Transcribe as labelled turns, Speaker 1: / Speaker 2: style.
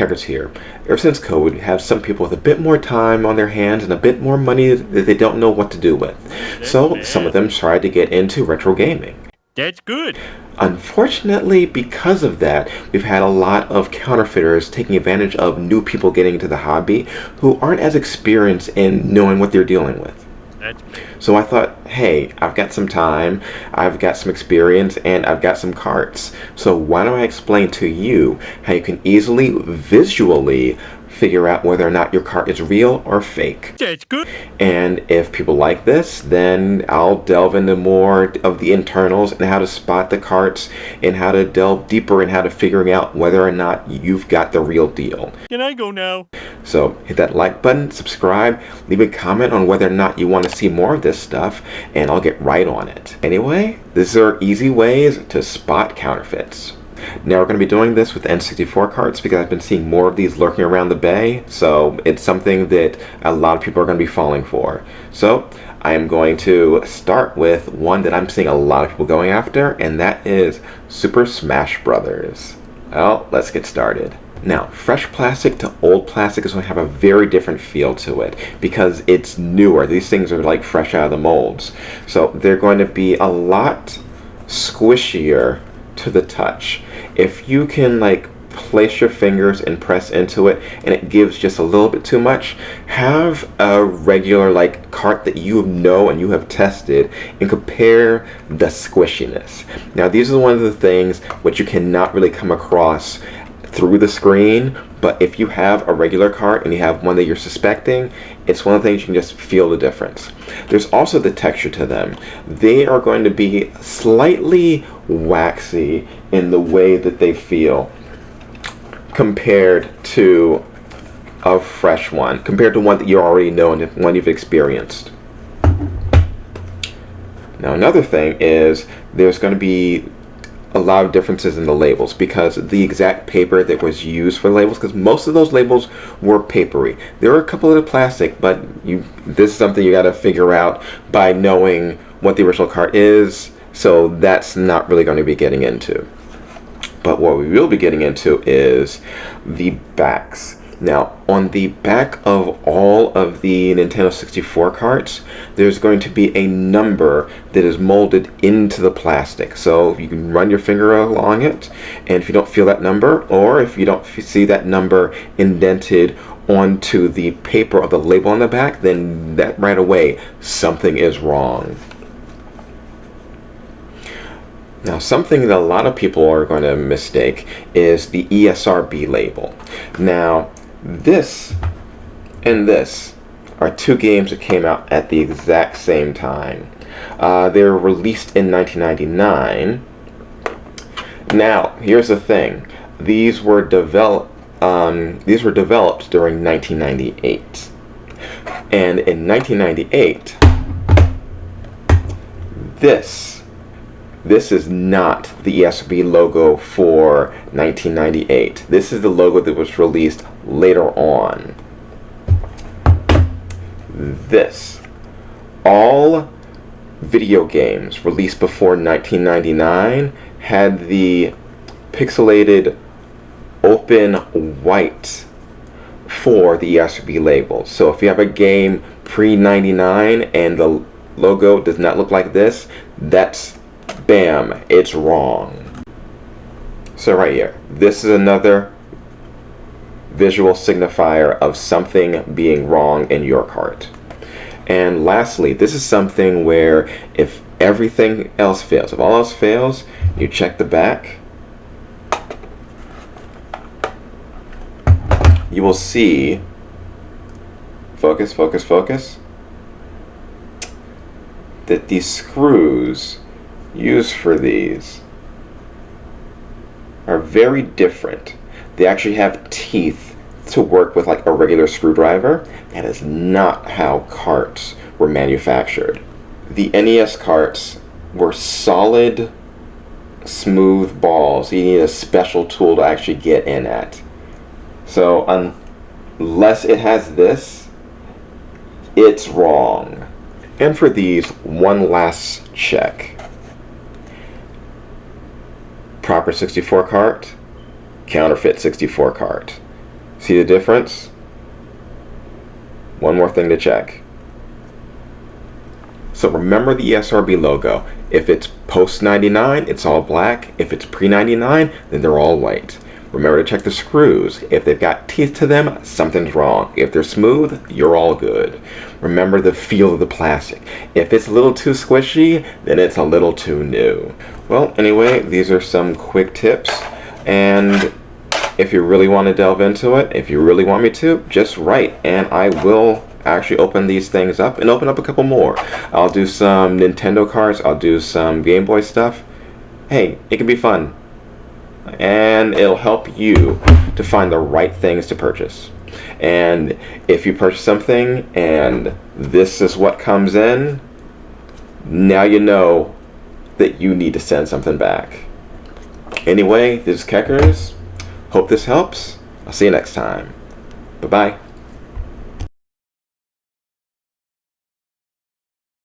Speaker 1: checkers here. Ever since COVID, we have some people with a bit more time on their hands and a bit more money that they don't know what to do with. So some of them tried to get into retro gaming.
Speaker 2: That's good.
Speaker 1: Unfortunately, because of that, we've had a lot of counterfeiters taking advantage of new people getting into the hobby who aren't as experienced in knowing what they're dealing with. So I thought, hey, I've got some time, I've got some experience, and I've got some carts. So why don't I explain to you how you can easily, visually figure out whether or not your cart is real or fake.
Speaker 2: That's good.
Speaker 1: And if people like this, then I'll delve into more of the internals and how to spot the carts and how to delve deeper in how to figuring out whether or not you've got the real deal.
Speaker 2: Can I go now?
Speaker 1: So hit that like button, subscribe, leave a comment on whether or not you want to see more of this stuff, and I'll get right on it. Anyway, these are easy ways to spot counterfeits. Now we're going to be doing this with N64 carts because I've been seeing more of these lurking around the bay, so it's something that a lot of people are going to be falling for. So I am going to start with one that I'm seeing a lot of people going after, and that is Super Smash Brothers. Well, let's get started. Now, fresh plastic to old plastic is going to have a very different feel to it because it's newer. These things are like fresh out of the molds. So they're going to be a lot squishier to the touch. If you can like place your fingers and press into it and it gives just a little bit too much, have a regular like cart that you know and you have tested and compare the squishiness. Now these are one of the things which you cannot really come across through the screen, but if you have a regular cart and you have one that you're suspecting, it's one of the things you can just feel the difference. There's also the texture to them. They are going to be slightly waxy in the way that they feel compared to a fresh one, compared to one that you already know and one you've experienced. Now another thing is there's going to be a lot of differences in the labels because the exact paper that was used for the labels, because most of those labels were papery. There were a couple of the plastic, but this is something you got to figure out by knowing what the original cart is, so that's not really going to be getting into. But what we will be getting into is the backs. Now, on the back of all of the Nintendo 64 carts, there's going to be a number that is molded into the plastic. So you can run your finger along it, and if you don't feel that number, or if you don't see that number indented onto the paper of the label on the back, then that right away, something is wrong. Now, something that a lot of people are going to mistake is the ESRB label. Now, this and this are two games that came out at the exact same time. They were released in 1999. Now, here's the thing. These were developed during 1998. And in 1998, this is not the ESRB logo for 1998. This is the logo that was released later on. All video games released before 1999 had the pixelated open white for the ESRB label. So if you have a game pre-99 and the logo does not look like this, that's bam, it's wrong. So right here, this is another visual signifier of something being wrong in your cart. And lastly, this is something where if everything else fails, if all else fails, you check the back, you will see, focus, that these screws used for these are very different. They actually have teeth to work with like a regular screwdriver. That is not how carts were manufactured. The NES carts were solid, smooth balls. You need a special tool to actually get in at. So unless it has this, it's wrong. And for these, one last check. Proper 64 cart, counterfeit 64 cart. See the difference? One more thing to check. So remember the ESRB logo. If it's post 99, it's all black. If it's pre 99, then they're all white. Remember to check the screws. If they've got teeth to them, something's wrong. If they're smooth, you're all good. Remember the feel of the plastic. If it's a little too squishy, then it's a little too new. Well, anyway, these are some quick tips. And if you really want to delve into it, if you really want me to, just write, and I will actually open these things up and open up a couple more. I'll do some Nintendo cards, I'll do some Game Boy stuff. Hey, it can be fun. And it'll help you to find the right things to purchase. And if you purchase something and this is what comes in, now you know that you need to send something back. Anyway, this is Keckers. Hope this helps. I'll see you next time. Bye-bye.